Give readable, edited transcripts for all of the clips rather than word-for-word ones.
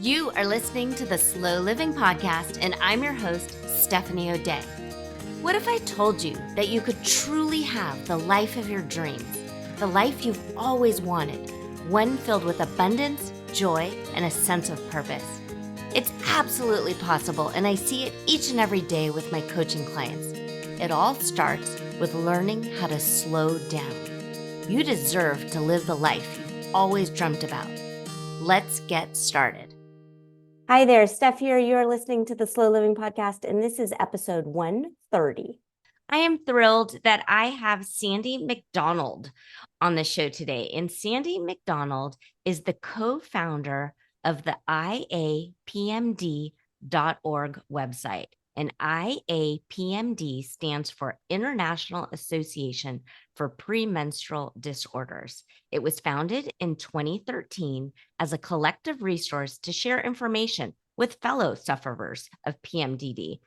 You are listening to the Slow Living Podcast, and I'm your host, Stephanie O'Day. What if I told you that you could truly have the life of your dreams, the life you've always wanted, one filled with abundance, joy, and a sense of purpose? It's absolutely possible, and I see it each and every day with my coaching clients. It all starts with learning how to slow down. You deserve to live the life you've always dreamt about. Let's get started. Hi there, Steph here. You're listening to the Slow Living Podcast, and this is episode 130. I am thrilled that I have Sandi MacDonald on the show today. And Sandi MacDonald is the co-founder of the IAPMD.org website. And IAPMD stands for International Association for Premenstrual Disorders. It was founded in 2013 as a collective resource to share information with fellow sufferers of PMDD.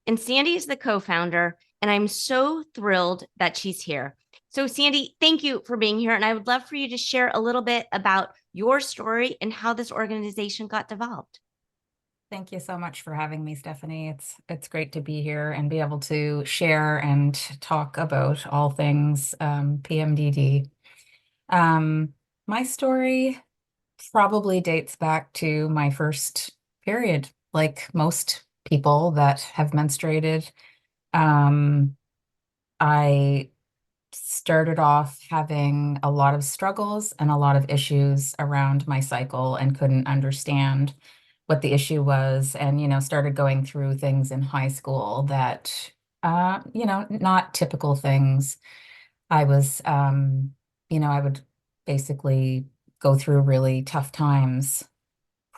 And Sandi is the co-founder, and I'm so thrilled that she's here. So Sandi, thank you for being here. And I would love for you to share a little bit about your story and how this organization got developed. Thank you so much for having me, Stephanie. It's great to be here and be able to share and talk about all things PMDD. My story probably dates back to my first period, like most people that have menstruated. I started off having a lot of struggles and a lot of issues around my cycle and couldn't understand what the issue was, and started going through things in high school that not typical things. I was I would basically go through really tough times,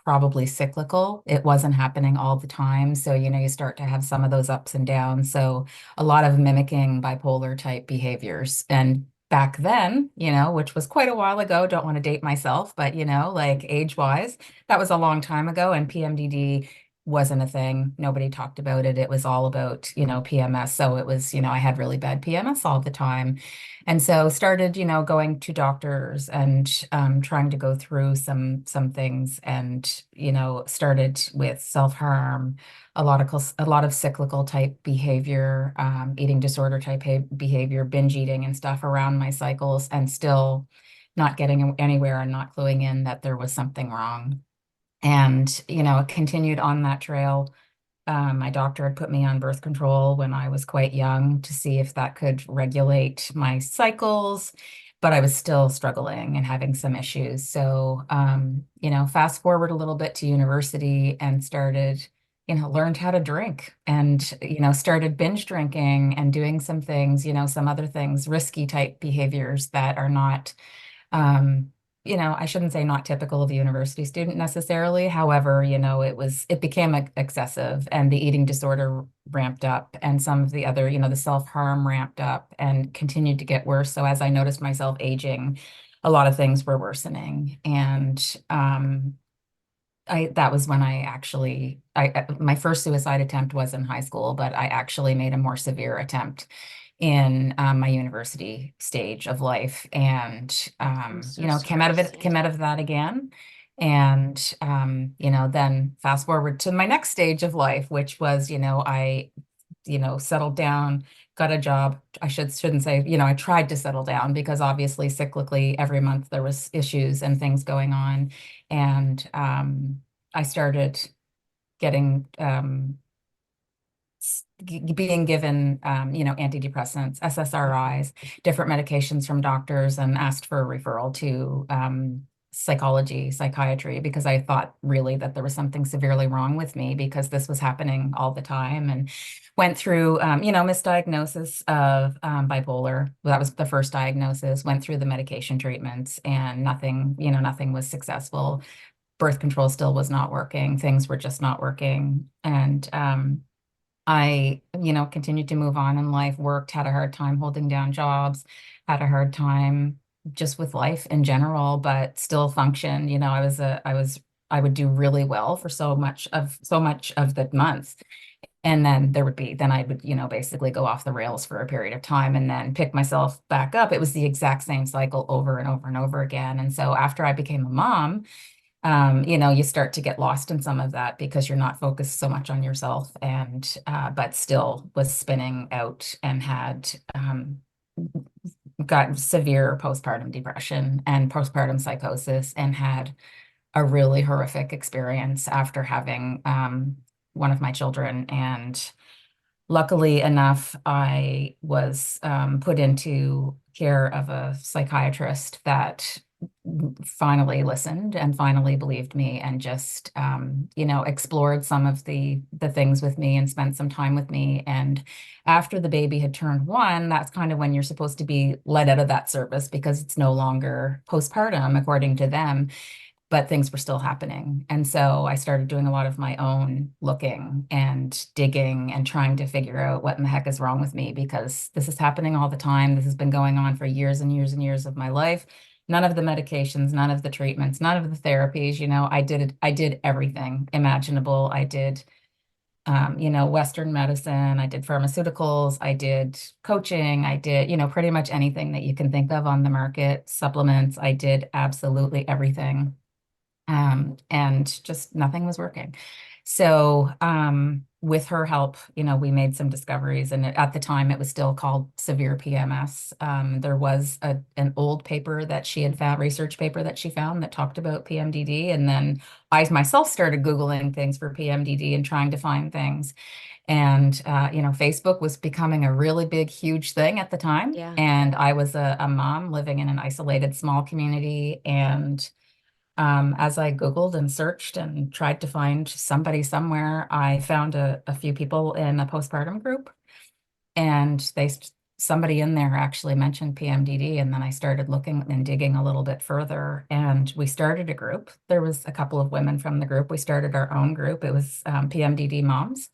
probably cyclical. It wasn't happening all the time, so you start to have some of those ups and downs, so a lot of mimicking bipolar type behaviors. And back then, which was quite a while ago, don't want to date myself, but like age-wise, that was a long time ago, and PMDD wasn't a thing. Nobody talked about it. It was all about, PMS. So it was, I had really bad PMS all the time. And so started, going to doctors and trying to go through some things, and, started with self-harm, a lot of cyclical type behavior, eating disorder type behavior, binge eating and stuff around my cycles, and still not getting anywhere and not cluing in that there was something wrong. And, continued on that trail. My doctor had put me on birth control when I was quite young to see if that could regulate my cycles, but I was still struggling and having some issues. So, fast forward a little bit to university and started, learned how to drink, and, started binge drinking and doing some things, some other things, risky type behaviors that are not, I shouldn't say not typical of a university student necessarily. However, it became excessive, and the eating disorder ramped up, and some of the other, the self-harm ramped up and continued to get worse. So as I noticed myself aging, a lot of things were worsening. And that was when my first suicide attempt was in high school, but I actually made a more severe attempt in my university stage of life, and came out of that again. And then fast forward to my next stage of life, which was, I settled down, got a job. I shouldn't say, I tried to settle down, because obviously cyclically every month there was issues and things going on. And I started getting being given, antidepressants, SSRIs, different medications from doctors, and asked for a referral to psychiatry, because I thought really that there was something severely wrong with me, because this was happening all the time. And went through, misdiagnosis of bipolar. That was the first diagnosis. Went through the medication treatments, and nothing was successful. Birth control still was not working. Things were just not working. And I, continued to move on in life, worked, had a hard time holding down jobs, had a hard time just with life in general, but still functioned. I would do really well for so much of the month. And then I would, basically go off the rails for a period of time and then pick myself back up. It was the exact same cycle over and over and over again. And so after I became a mom, you start to get lost in some of that because you're not focused so much on yourself, and but still was spinning out and had got severe postpartum depression and postpartum psychosis, and had a really horrific experience after having one of my children. And luckily enough, I was put into care of a psychiatrist that finally listened and finally believed me, and just explored some of the things with me and spent some time with me. And after the baby had turned 1, that's kind of when you're supposed to be let out of that service because it's no longer postpartum according to them, but things were still happening. And so I started doing a lot of my own looking and digging and trying to figure out what in the heck is wrong with me, because this is happening all the time. This has been going on for years and years and years of my life. None of the medications, none of the treatments, none of the therapies, I did everything imaginable. I did Western medicine, I did pharmaceuticals, I did coaching, I did, pretty much anything that you can think of on the market, supplements. I did absolutely everything. And just nothing was working. So with her help, we made some discoveries, and at the time it was still called severe PMS. There was an old paper that she had found, research paper that she found that talked about PMDD. And then I myself started Googling things for PMDD and trying to find things. And Facebook was becoming a really big, huge thing at the time. Yeah. And I was a mom living in an isolated small community. And as I Googled and searched and tried to find somebody somewhere, I found a few people in a postpartum group, and somebody in there actually mentioned PMDD. And then I started looking and digging a little bit further, and we started a group. There was a couple of women from the group. We started our own group. It was PMDD Moms.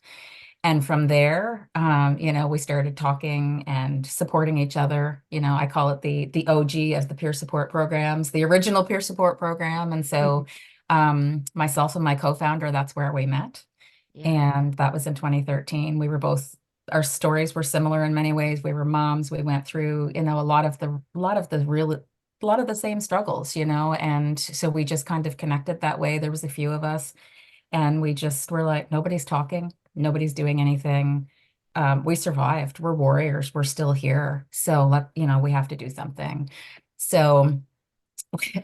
And from there, we started talking and supporting each other. I call it the OG of the peer support programs, the original peer support program. And so myself and my co-founder, that's where we met. Yeah. And that was in 2013. Our stories were similar in many ways. We were moms. We went through, a lot of the same struggles, and so we just kind of connected that way. There was a few of us, and we just were like, nobody's talking, nobody's doing anything. We survived. We're warriors. We're still here. So we have to do something. So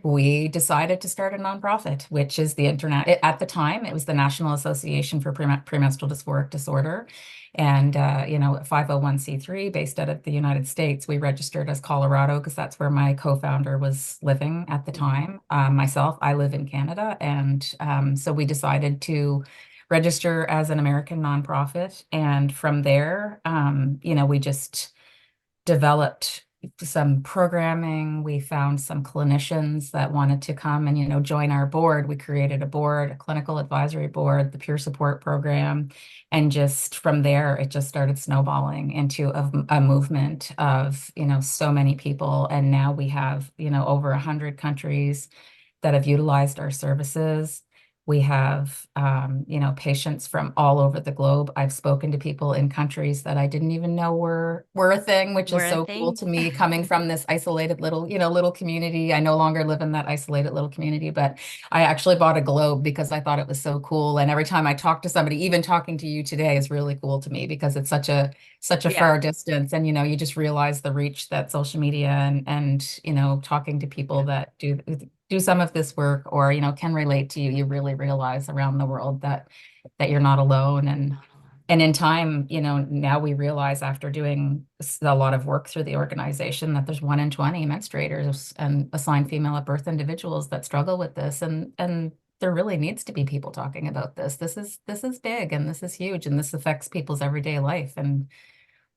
we decided to start a nonprofit, which is at the time, it was the National Association for Premenstrual Dysphoric Disorder. And, 501(c)(3) based out of the United States. We registered as Colorado because that's where my co-founder was living at the time. Myself, I live in Canada. And so we decided to register as an American nonprofit. And from there, we just developed some programming. We found some clinicians that wanted to come and, join our board. We created a board, a clinical advisory board, the peer support program. And just from there, it just started snowballing into a movement of, so many people. And now we have, over 100 countries that have utilized our services. We have, patients from all over the globe. I've spoken to people in countries that I didn't even know were a thing, which We're is a so cool thing. to me, coming from this isolated little community. I no longer live in that isolated little community, but I actually bought a globe because I thought it was so cool. And every time I talk to somebody, even talking to you today is really cool to me because it's such a Yeah. far distance. And, you just realize the reach that social media and talking to people that do some of this work, or can relate to you, you really realize around the world that you're not alone. And in time, now we realize, after doing a lot of work through the organization, that there's 1 in 20 menstruators and assigned female at birth individuals that struggle with this. And there really needs to be people talking about this. This is big, and this is huge, and this affects people's everyday life, and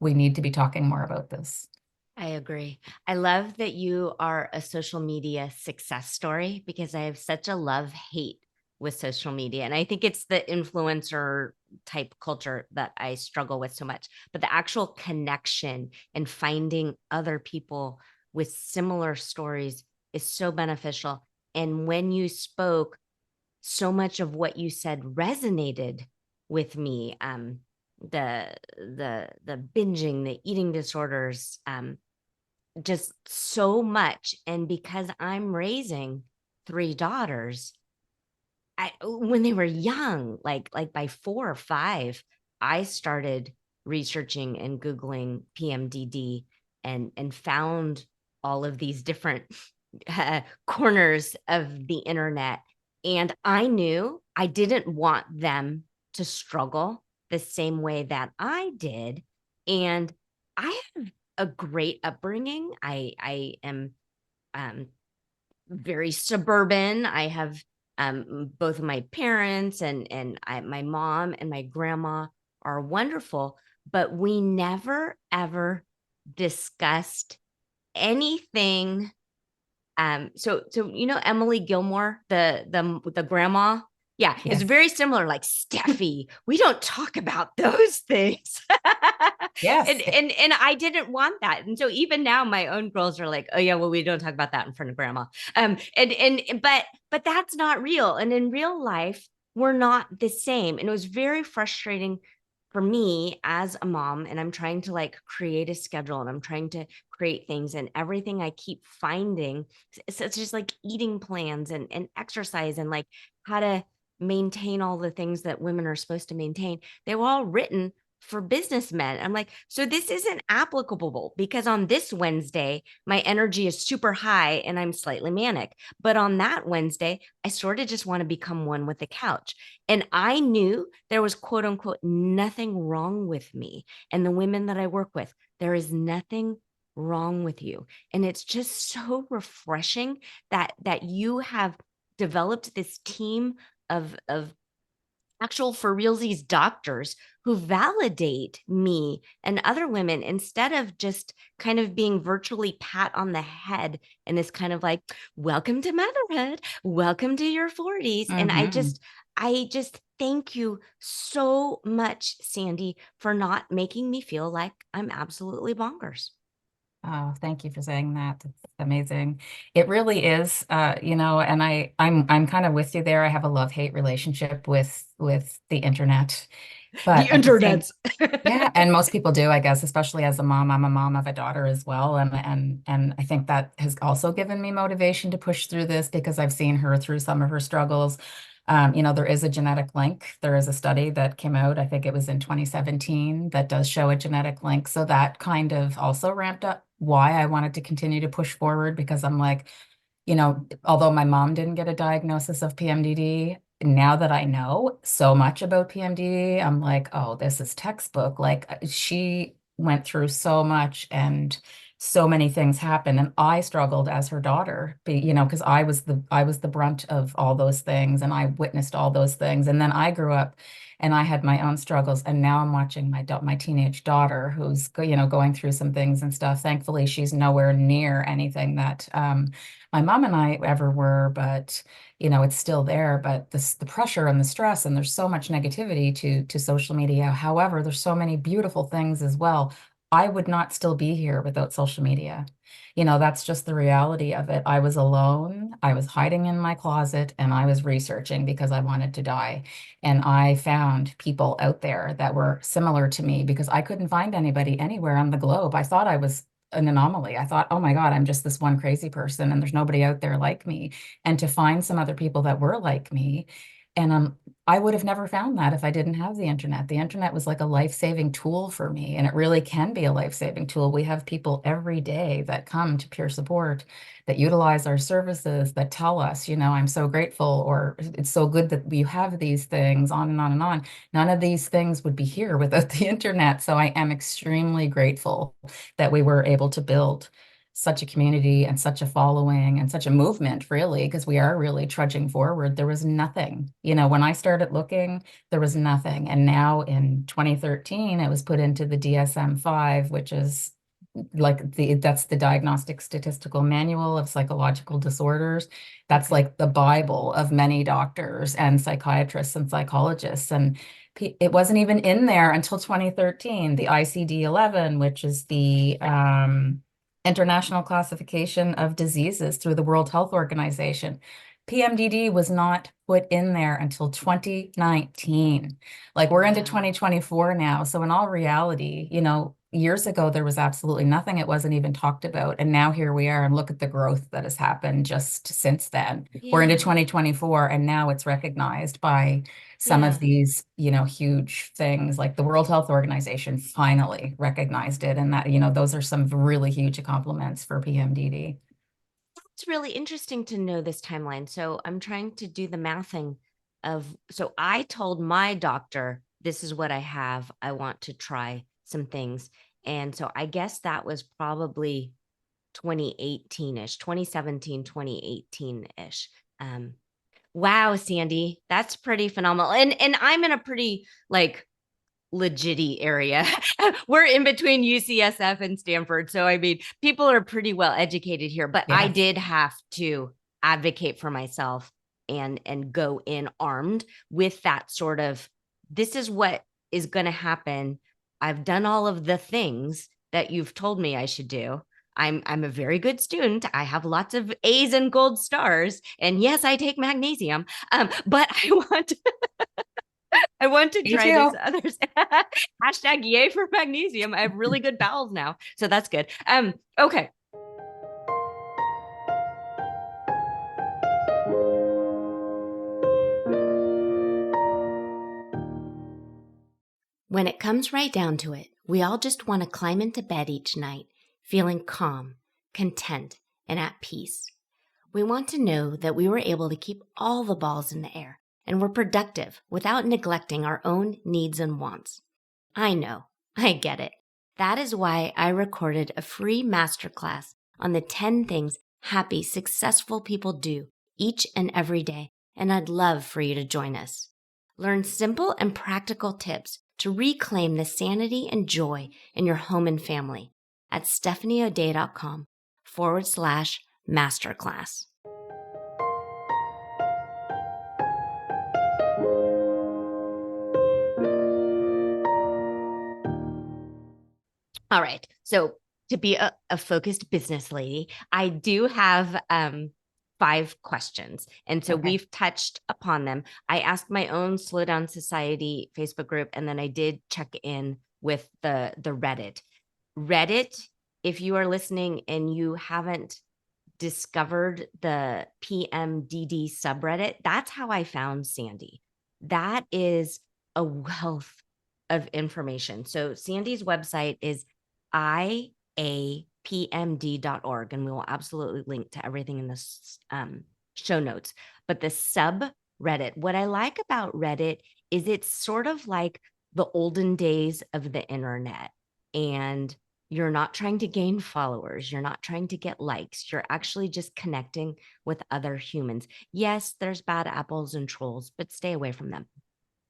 we need to be talking more about this. I agree. I love that you are a social media success story, because I have such a love-hate with social media. And I think it's the influencer type culture that I struggle with so much. But the actual connection and finding other people with similar stories is so beneficial. And when you spoke, so much of what you said resonated with me. The binging, the eating disorders, just so much. And because I'm raising 3 daughters, when they were young, like by 4 or 5, I started researching and Googling PMDD and found all of these different corners of the internet. And I knew I didn't want them to struggle the same way that I did. And I have a great upbringing. I am um, very suburban. I have both of my parents my mom and my grandma are wonderful, but we never ever discussed anything. So you know Emily Gilmore, the grandma. Yeah, it's Yes. very similar. Like Steffi, we don't talk about those things. Yes. And I didn't want that. And so even now my own girls are like, oh yeah, well, we don't talk about that in front of grandma. But that's not real. And in real life, we're not the same. And it was very frustrating for me as a mom. And I'm trying to like create a schedule and I'm trying to create things, and everything I keep finding, it's just like eating plans and exercise and like how to maintain all the things that women are supposed to maintain. They were all written for businessmen. I'm like, so this isn't applicable because on this Wednesday, my energy is super high and I'm slightly manic. But on that Wednesday, I sort of just want to become one with the couch. And I knew there was quote unquote nothing wrong with me and the women that I work with. There is nothing wrong with you. And it's just so refreshing that you have developed this team of actual for realsies doctors who validate me and other women instead of just kind of being virtually pat on the head and this kind of like, welcome to motherhood, welcome to your 40s. And Mm-hmm. I just thank you so much, Sandi, for not making me feel like I'm absolutely bonkers. Oh, thank you for saying that. It's amazing. It really is, and I'm kind of with you there. I have a love-hate relationship with the internet. The But at the same, internets. yeah, and most people do, I guess, especially as a mom. I'm a mom of a daughter as well, and I think that has also given me motivation to push through this because I've seen her through some of her struggles. There is a genetic link. There is a study that came out, I think it was in 2017, that does show a genetic link. So that kind of also ramped up why I wanted to continue to push forward because I'm like, although my mom didn't get a diagnosis of PMDD, now that I know so much about PMDD, I'm like, oh, this is textbook. Like she went through so much and so many things happened. And I struggled as her daughter, because I was the brunt of all those things and I witnessed all those things. And then I grew up and I had my own struggles. And now I'm watching my teenage daughter who's going through some things and stuff. Thankfully, she's nowhere near anything that my mom and I ever were, but it's still there. But the pressure and the stress, and there's so much negativity to social media. However, there's so many beautiful things as well. I would not still be here without social media. That's just the reality of it. I was alone. I was hiding in my closet and I was researching because I wanted to die. And I found people out there that were similar to me because I couldn't find anybody anywhere on the globe. I thought I was an anomaly. I thought, oh my God, I'm just this one crazy person and there's nobody out there like me. And to find some other people that were like me. And I would have never found that if I didn't have the internet. The internet was like a life-saving tool for me, and it really can be a life-saving tool. We have people every day that come to peer support, that utilize our services, that tell us, I'm so grateful, or it's so good that you have these things, on and on and on. None of these things would be here without the internet. So I am extremely grateful that we were able to build such a community and such a following and such a movement, really, because we are really trudging forward. There was nothing, when I started looking, there was nothing. And now in 2013, it was put into the DSM-5, which is like that's the Diagnostic Statistical Manual of Psychological Disorders. That's Okay. like the Bible of many doctors and psychiatrists and psychologists. And it wasn't even in there until 2013. The ICD-11, which is the International Classification of Diseases through the World Health Organization. PMDD was not put in there until 2019. Like we're into Wow. 2024 now. So in all reality, years ago, there was absolutely nothing. It wasn't even talked about. And now here we are, and look at the growth that has happened just since then. We're into Yeah. 2024, and now it's recognized by some of Yeah. these, huge things, like the World Health Organization finally recognized it. And that, those are some really huge compliments for PMDD. It's really interesting to know this timeline. So I'm trying to do the mathing of, so I told my doctor, this is what I have. I want to try some things. And so I guess that was probably 2018-ish, 2017, 2018-ish. Wow, Sandi, that's pretty phenomenal. And I'm in a pretty like legitty area. We're in between UCSF and Stanford. So I mean, people are pretty well educated here, but I Yes. did have to advocate for myself and go in armed with that sort of, this is what is going to happen. I've done all of the things that you've told me I should do. I'm a very good student. I have lots of A's and gold stars. And yes, I take magnesium. But I want to Me try this too. others. Hashtag yay for magnesium. I have really good bowels now. So that's good. Okay. When it comes right down to it, we all just want to climb into bed each night, feeling calm, content, and at peace. We want to know that we were able to keep all the balls in the air and were productive without neglecting our own needs and wants. I know, I get it. That is why I recorded a free masterclass on the 10 things happy, successful people do each and every day, and I'd love for you to join us. Learn simple and practical tips to reclaim the sanity and joy in your home and family at stephanieodea.com/masterclass. All right. So to be a focused business lady, I do have 5 questions. And so Okay. we've touched upon them. I asked my own Slow Down Society Facebook group, and then I did check in with the Reddit. Reddit, if you are listening and you haven't discovered the PMDD subreddit, that's how I found Sandi. That is a wealth of information. So Sandi's website is IAPMD.org, and we will absolutely link to everything in the show notes. But the subreddit, what I like about Reddit is it's sort of like the olden days of the internet. And you're not trying to gain followers. You're not trying to get likes. You're actually just connecting with other humans. Yes, there's bad apples and trolls, but stay away from them.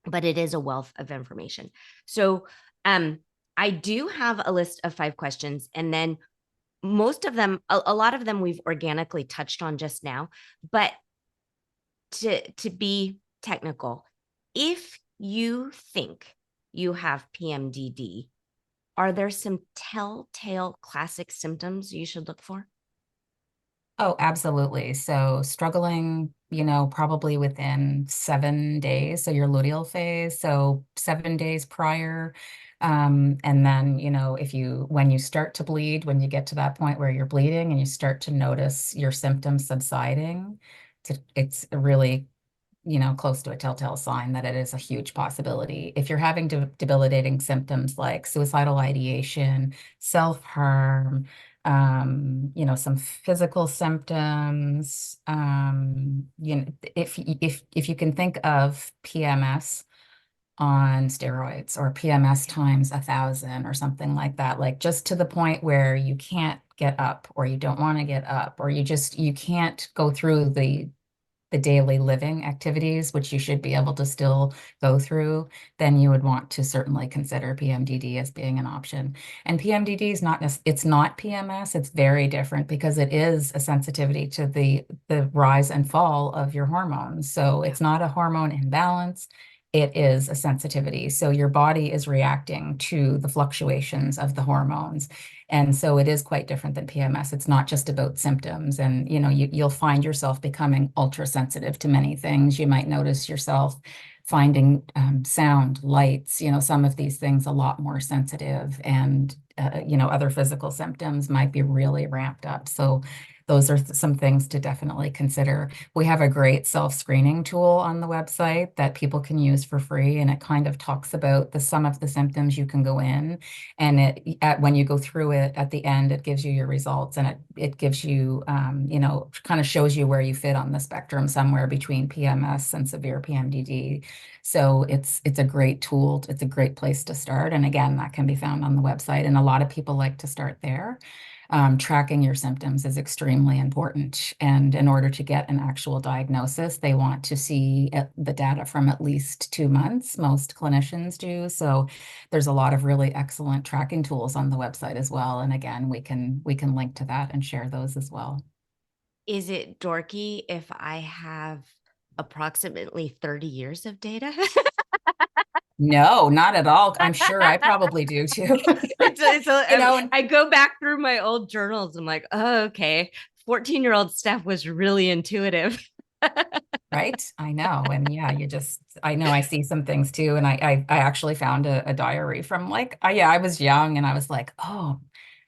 But it is a wealth of information. So I do have a list of 5 questions, and then most of them, a lot of them we've organically touched on just now. But to be technical, if you think you have PMDD, are there some telltale classic symptoms you should look for? Oh, absolutely. So struggling, probably within 7 days. So your luteal phase. So 7 days prior. And then, when you start to bleed, when you get to that point where you're bleeding and you start to notice your symptoms subsiding, it's really close to a telltale sign that it is a huge possibility. If you're having debilitating symptoms like suicidal ideation, self-harm, some physical symptoms, if you can think of PMS on steroids or PMS times 1,000 or something like that, like just to the point where you can't get up or you don't want to get up or you can't go through the daily living activities, which you should be able to still go through, then you would want to certainly consider PMDD as being an option. And PMDD is it's not PMS, it's very different because it is a sensitivity to the rise and fall of your hormones. So it's not a hormone imbalance. It is a sensitivity. So your body is reacting to the fluctuations of the hormones. And so it is quite different than PMS. It's not just about symptoms. And, you'll find yourself becoming ultra sensitive to many things. You might notice yourself finding sound, lights, some of these things a lot more sensitive, and other physical symptoms might be really ramped up. So those are some things to definitely consider. We have a great self-screening tool on the website that people can use for free, and it kind of talks about some of the symptoms you can go in, and when you go through it at the end, it gives you your results, and it gives you kind of shows you where you fit on the spectrum, somewhere between PMS and severe PMDD. So it's a great tool. It's a great place to start. And again, that can be found on the website. And a lot of people like to start there. Tracking your symptoms is extremely important. And in order to get an actual diagnosis, they want to see the data from at least 2 months. Most clinicians do. So there's a lot of really excellent tracking tools on the website as well. And again, we can link to that and share those as well. Is it dorky if I have approximately 30 years of data? No, not at all. I'm sure I probably do too. I go back through my old journals. I'm like, oh, okay. 14-year-old Steph was really intuitive. Right? I know. And yeah, I know I see some things too. And I actually found a diary from I was young and I was like, oh,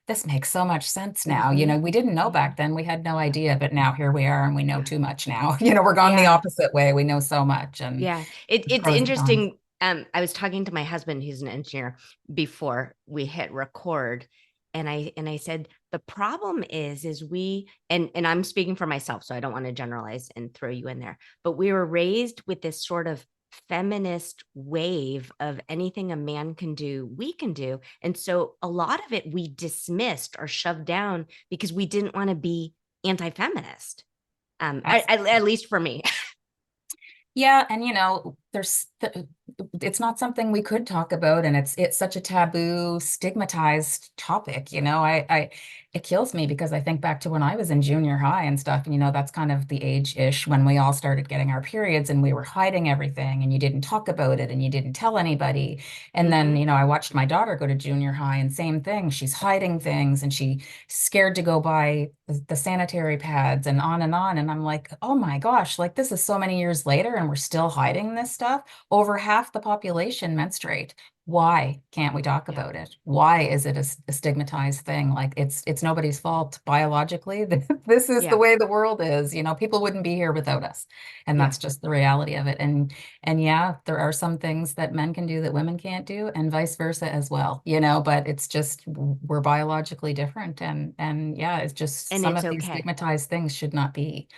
this makes so much sense now. Mhm. We didn't know back then. We had no idea, but now here we are and we know too much now. We're gone the Yeah. opposite way. We know so much, and Yeah. the It's pros and cons. interesting. I was talking to my husband, who's an engineer, before we hit record. And I said, the problem is we, and I'm speaking for myself, so I don't want to generalize and throw you in there, but we were raised with this sort of feminist wave of anything a man can do, we can do. And so a lot of it we dismissed or shoved down because we didn't want to be anti-feminist. At least for me. Yeah, and it's not something we could talk about, and it's such a taboo, stigmatized topic. It kills me because I think back to when I was in junior high and stuff, and that's kind of the age-ish when we all started getting our periods, and we were hiding everything, and you didn't talk about it, and you didn't tell anybody. And then, Mhm. I watched my daughter go to junior high, and same thing, she's hiding things, and she's scared to go buy the sanitary pads and on and on. And I'm like, oh my gosh, like this is so many years later, and we're still hiding this stuff. Over half the population menstruate. Why can't we talk Yeah. about it? Why is it a stigmatized thing? Like it's nobody's fault biologically. This is the Yeah. way the world is. People wouldn't be here without us. And Yeah. that's just the reality of it. And yeah, there are some things that men can do that women can't do, and vice versa as well, but it's just we're biologically different. And yeah, it's just And some it's of these okay. stigmatized things should not be.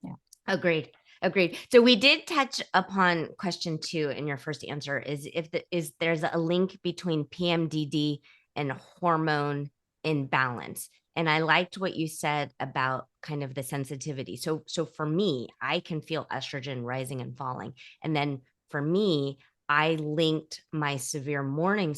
Yeah. Agreed. Agreed. So we did touch upon question 2 in your first answer, is there's a link between PMDD and hormone imbalance. And I liked what you said about kind of the sensitivity. So for me, I can feel estrogen rising and falling. And then for me, I linked my severe morning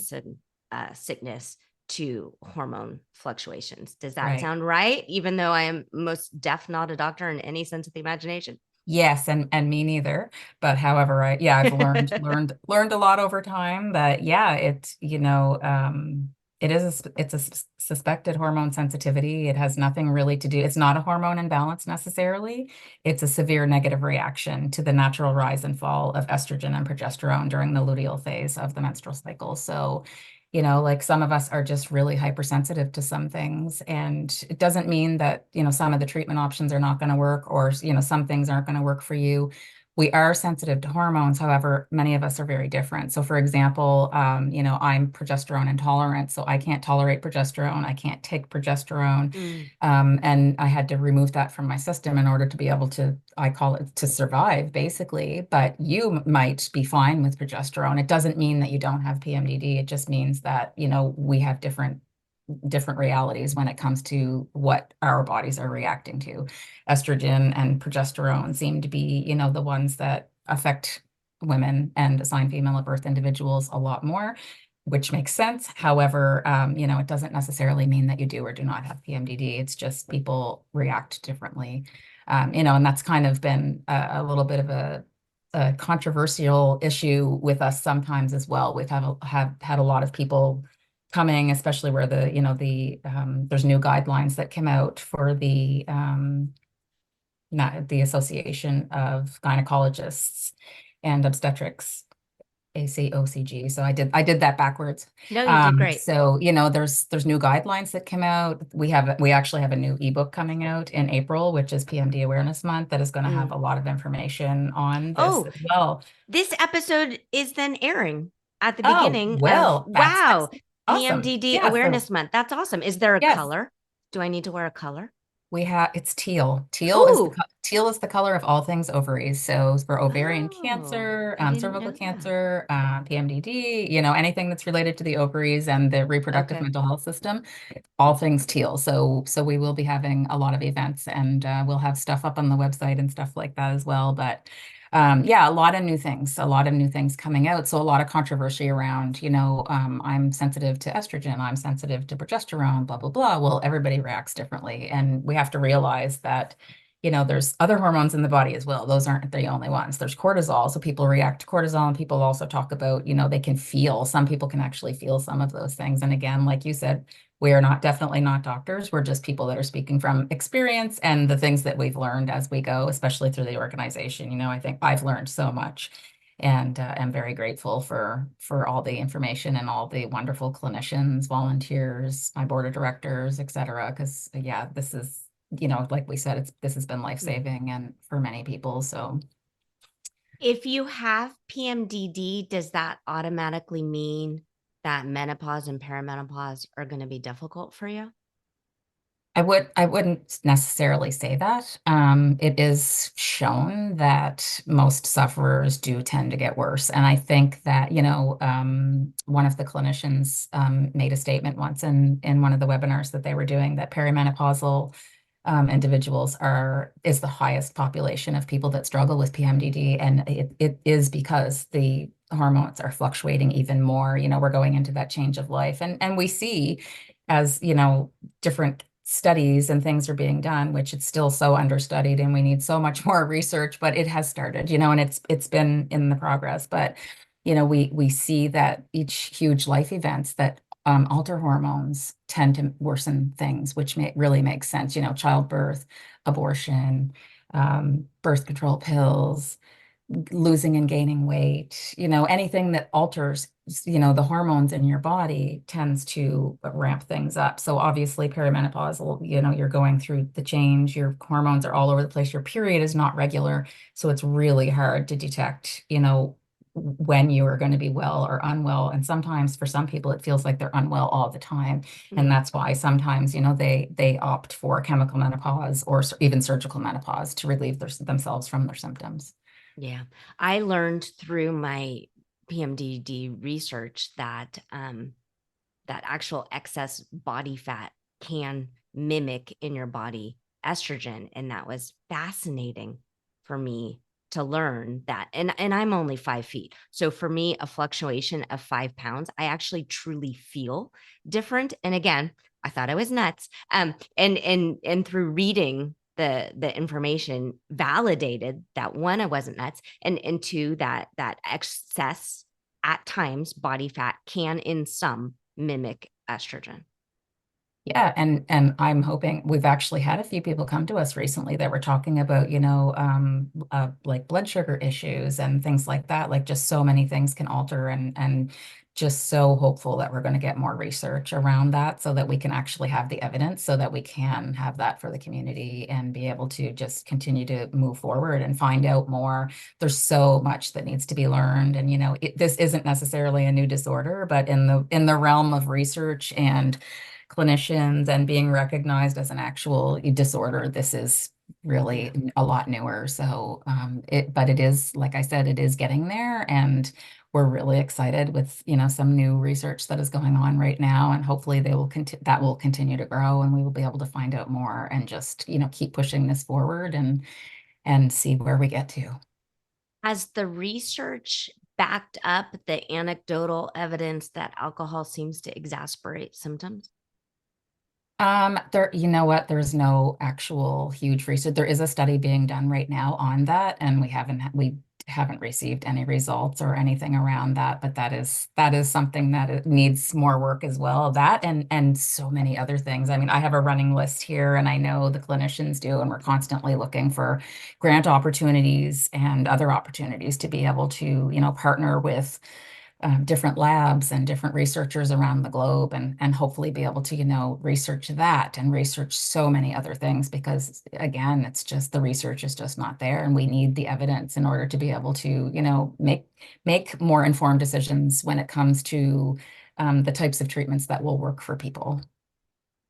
sickness to hormone fluctuations. Does that Right. sound right? Even though I am most def not a doctor in any sense of the imagination. Yes, and me neither. But however, I've learned a lot over time that yeah, it's a suspected hormone sensitivity. It has nothing really to do. It's not a hormone imbalance necessarily. It's a severe negative reaction to the natural rise and fall of estrogen and progesterone during the luteal phase of the menstrual cycle. So like some of us are just really hypersensitive to some things. And it doesn't mean that, some of the treatment options are not going to work, or, some things aren't going to work for you. We are sensitive to hormones. However, many of us are very different. So for example, I'm progesterone intolerant, so I can't tolerate progesterone. I can't take progesterone. Mm, And I had to remove that from my system in order to be able to, I call it to survive, basically. But you might be fine with progesterone. It doesn't mean that you don't have PMDD. It just means that, we have different realities when it comes to what our bodies are reacting to. Estrogen and progesterone seem to be, the ones that affect women and assigned female at birth individuals a lot more, which makes sense. However, it doesn't necessarily mean that you do or do not have PMDD. It's just people react differently. And that's kind of been a little bit of a controversial issue with us sometimes as well. Have had a lot of people coming, especially where there's new guidelines that came out for the Association of Gynecologists. and obstetrics, ACOCG. So I did that backwards. No, you did great. So, there's new guidelines that came out. We actually have a new ebook coming out in April, which is PMD Awareness Month, that is going to have Mm. a lot of information on this Oh, as well. this episode is then airing at the Oh, beginning of, well, that's wow, awesome. PMDD Yeah, so Awareness Month. That's awesome. Is there a yes, color? Do I need to wear a color? it's teal. Ooh. Teal is the color of all things ovaries. So for ovarian Oh, cancer, I didn't cervical know that. cancer, PMDD, anything that's related to the ovaries and the reproductive Okay. mental health system, all things teal. So we will be having a lot of events, and we'll have stuff up on the website and stuff like that as well. But yeah, a lot of new things coming out. So a lot of controversy around, I'm sensitive to estrogen, I'm sensitive to progesterone, blah, blah, blah. Well, everybody reacts differently. And we have to realize that, there's other hormones in the body as well. Those aren't the only ones. There's cortisol. So people react to cortisol, and people also talk about, some people can actually feel some of those things. And again, like you said, we are definitely not doctors. We're just people that are speaking from experience and the things that we've learned as we go, especially through the organization. I think I've learned so much, and am very grateful for all the information and all the wonderful clinicians, volunteers, my board of directors, et cetera. Because yeah, this is, like we said, this has been Mm. life-saving and for many people. So If you have PMDD, does that automatically mean that menopause and perimenopause are going to be difficult for you? I wouldn't necessarily say that. It is shown that most sufferers do tend to get worse. And I think that, one of the clinicians made a statement once in one of the webinars that they were doing, that perimenopausal individuals is the highest population of people that struggle with PMDD. And it is because the hormones are fluctuating even more. We're going into that change of life. And we see, as, different studies and things are being done, which it's still so understudied and we need so much more research, but it has started, and it's been in the progress. But, we see that each huge life events that alter hormones tend to worsen things, which really makes sense. Childbirth, abortion, birth control pills, losing and gaining weight, anything that alters, the hormones in your body tends to ramp things up. So obviously perimenopausal, you're going through the change, your hormones are all over the place, your period is not regular. So it's really hard to detect, when you are going to be well or unwell. And sometimes for some people, it feels like they're unwell all the time. And Mm. that's why sometimes, they opt for chemical menopause or even surgical menopause to relieve themselves from their symptoms. Yeah. I learned through my PMDD research that that actual excess body fat can mimic in your body estrogen. And that was fascinating for me to learn that. And I'm only 5 feet. So for me, a fluctuation of 5 pounds, I actually truly feel different. And again, I thought I was nuts. And through reading the information validated that, one, I wasn't nuts, and two, that excess at times body fat can in some mimic estrogen. Yeah, and I'm hoping, we've actually had a few people come to us recently that were talking about, like blood sugar issues and things like that. Like, just so many things can alter, and just so hopeful that we're going to get more research around that so that we can actually have the evidence, so that we can have that for the community and be able to just continue to move forward and find out more. There's so much that needs to be learned, and this isn't necessarily a new disorder, but in the realm of research and clinicians and being recognized as an actual disorder, this is Yeah. really a lot newer. So but it is, like I said, it is getting there, and we're really excited with, some new research that is going on right now, and hopefully that will continue to grow, and we will be able to find out more and just, keep pushing this forward and see where we get to. Has the research backed up the anecdotal evidence that alcohol seems to exacerbate symptoms? You know what? There's no actual huge research. There is a study being done right now on that, and we haven't received any results or anything around that, but that is something that it needs more work as well. That and so many other things. I mean, I have a running list here, and I know the clinicians do, and we're constantly looking for grant opportunities and other opportunities to be able to, partner with different labs and different researchers around the globe, and hopefully be able to, research that and research so many other things, because again, it's just the research is just not there, and we need the evidence in order to be able to, make more informed decisions when it comes to the types of treatments that will work for people.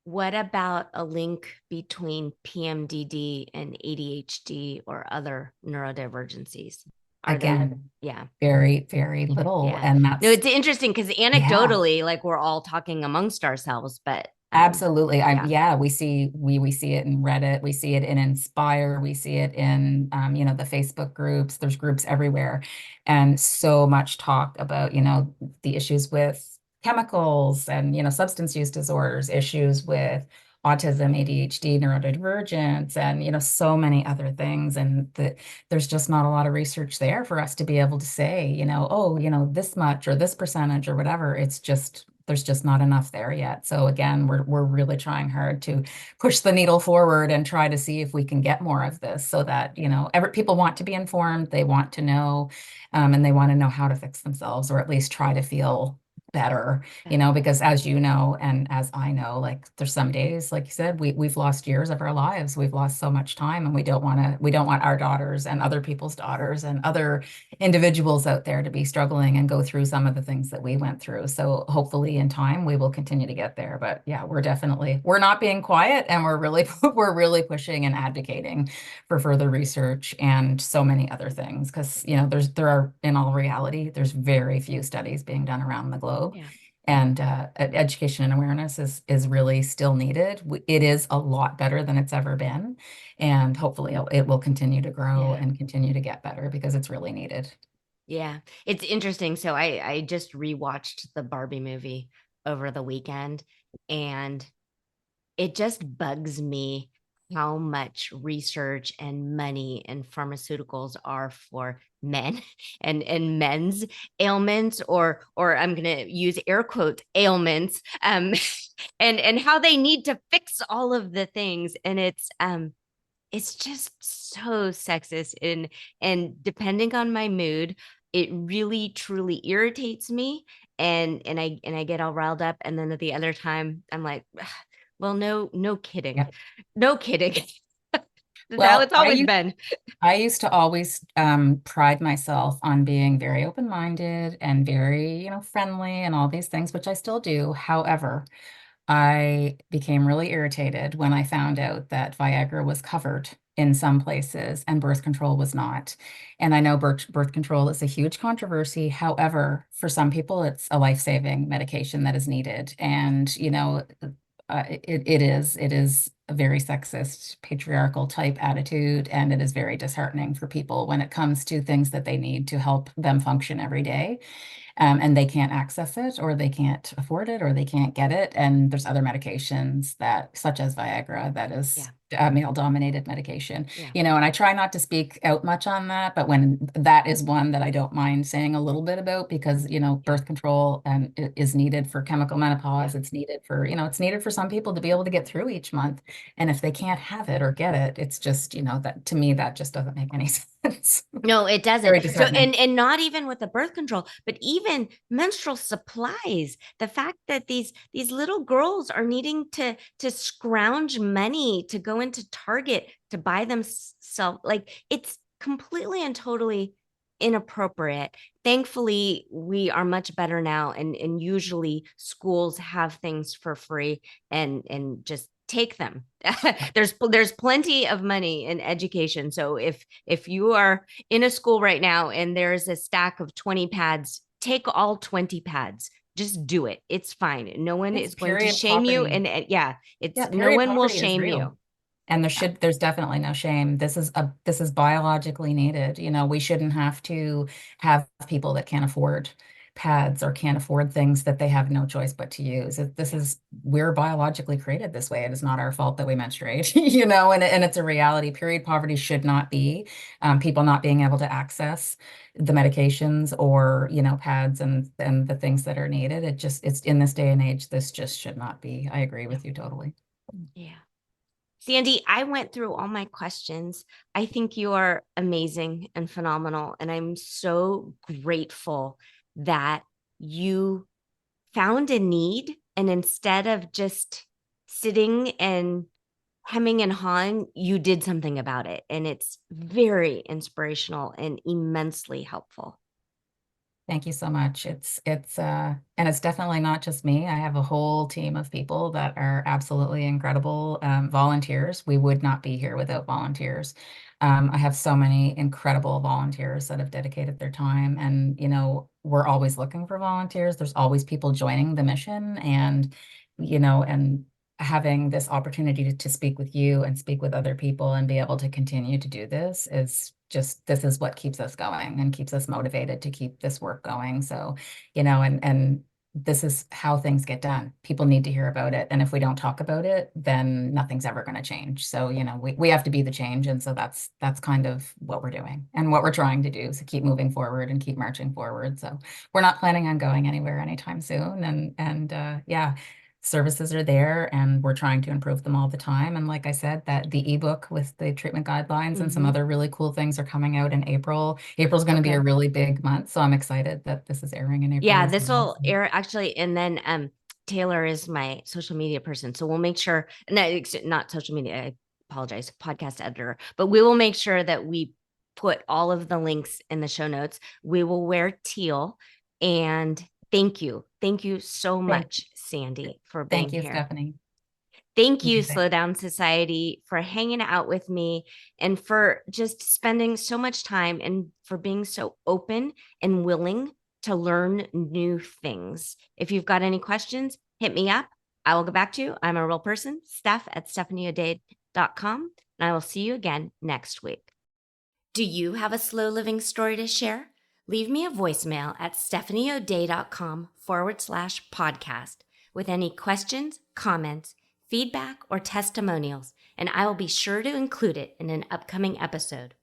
What about a link between PMDD and ADHD or other neurodivergencies? Are there? Again, Yeah. very, very little. Yeah. And No, that's, it's interesting because yeah. anecdotally, like we're all talking amongst ourselves, but Absolutely. yeah. Yeah, we see it in Reddit, we see it in Inspire, we see it in the Facebook groups. There's groups everywhere. And so much talk about, the issues with chemicals and, substance use disorders, issues with autism, ADHD, neurodivergence, and, so many other things. And there's just not a lot of research there for us to be able to say, oh, this much or this percentage or whatever. It's just there's just not enough there yet. So again, we're really trying hard to push the needle forward and try to see if we can get more of this, so that, people want to be informed, they want to know, and they want to know how to fix themselves, or at least try to feel better, because as you know, and as I know, like there's some days, like you said, we've lost years of our lives. We've lost so much time, and we don't want our daughters and other people's daughters and other individuals out there to be struggling and go through some of the things that we went through. So hopefully in time we will continue to get there. But yeah, we're not being quiet, and we're really we're really pushing and advocating for further research and so many other things, because there are, in all reality, there's very few studies being done around the globe. Yeah. And education and awareness is really still needed. It is a lot better than it's ever been, and hopefully it will continue to grow Yeah. and continue to get better, because it's really needed. Yeah. It's interesting. So I just rewatched the Barbie movie over the weekend, and it just bugs me how much research and money and pharmaceuticals are for men and men's ailments, or I'm going to use air quote ailments, and how they need to fix all of the things. And it's just so sexist, and depending on my mood, it really truly irritates me, and I get all riled up, and then at the other time I'm like, well, no kidding. Yeah. No kidding. That's how Well, it's always been. I used to always pride myself on being very open-minded and very, friendly and all these things, which I still do. However, I became really irritated when I found out that Viagra was covered in some places and birth control was not. And I know birth control is a huge controversy. However, for some people, it's a life-saving medication that is needed. And, it is a very sexist, patriarchal type attitude, and it is very disheartening for people when it comes to things that they need to help them function every day, and they can't access it, or they can't afford it, or they can't get it. And there's other medications that, such as Viagra, that is Yeah. a male-dominated medication. Yeah. And I try not to speak out much on that, but when that is one that I don't mind saying a little bit about, because birth control and is needed for chemical menopause. Yeah. It's needed for, it's needed for some people to be able to get through each month. And if they can't have it or get it, it's just, that to me, that just doesn't make any sense. No, it doesn't. Very So, disheartening. and not even with the birth control, but even menstrual supplies. The fact that these little girls are needing to scrounge money to go into Target to buy themselves, like it's completely and totally inappropriate. Thankfully, we are much better now, and usually schools have things for free, and just take them. There's plenty of money in education. So if you are in a school right now and there's a stack of 20 pads, take all 20 pads. Just do it. It's fine. No one Yes, is going to period shame you. poverty. And yeah, it's Yeah, no period one will poverty is shame real. you. And Yeah. there's definitely no shame. This is biologically needed. We shouldn't have to have people that can't afford pads or can't afford things that they have no choice but to use. We're biologically created this way. It is not our fault that we menstruate, and it's a reality. Period poverty should not be people not being able to access the medications or, pads and the things that are needed. It's in this day and age, this just should not be. I agree with you totally. Yeah. Sandi, I went through all my questions. I think you are amazing and phenomenal. And I'm so grateful that you found a need. And instead of just sitting and hemming and hawing, you did something about it. And it's very inspirational and immensely helpful. Thank you so much. And it's definitely not just me. I have a whole team of people that are absolutely incredible volunteers. We would not be here without volunteers. I have so many incredible volunteers that have dedicated their time, and we're always looking for volunteers. There's always people joining the mission, and having this opportunity to speak with you and speak with other people and be able to continue to do this is what keeps us going and keeps us motivated to keep this work going. So, and this is how things get done. People need to hear about it. And if we don't talk about it, then nothing's ever going to change. So, we have to be the change. And so that's kind of what we're doing and what we're trying to do. So keep moving forward and keep marching forward. So we're not planning on going anywhere anytime soon. Yeah, services are there and we're trying to improve them all the time. And like I said, that the ebook with the treatment guidelines and some other really cool things are coming out in April. April's going to be a really big month. So I'm excited that this is airing in April. Yeah, this will air actually. And then Taylor is my social media person. So we'll make sure, not social media, I apologize, podcast editor, but we will make sure that we put all of the links in the show notes. We will wear teal. And thank you. Thank you so much, Sandi, for being here. Thank you, Stephanie. Thank you, Slow Down Society, for hanging out with me and for just spending so much time and for being so open and willing to learn new things. If you've got any questions, hit me up. I will get back to you. I'm a real person, steph@stephanieodade.com, and I will see you again next week. Do you have a slow living story to share? Leave me a voicemail at stephanieodade.com/podcast with any questions, comments, feedback, or testimonials, and I will be sure to include it in an upcoming episode.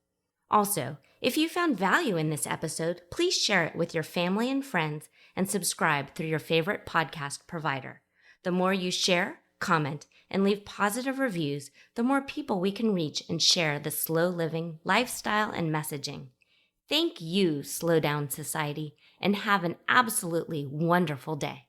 Also, if you found value in this episode, please share it with your family and friends and subscribe through your favorite podcast provider. The more you share, comment, and leave positive reviews, the more people we can reach and share the slow living lifestyle and messaging. Thank you, Slow Down Society, and have an absolutely wonderful day.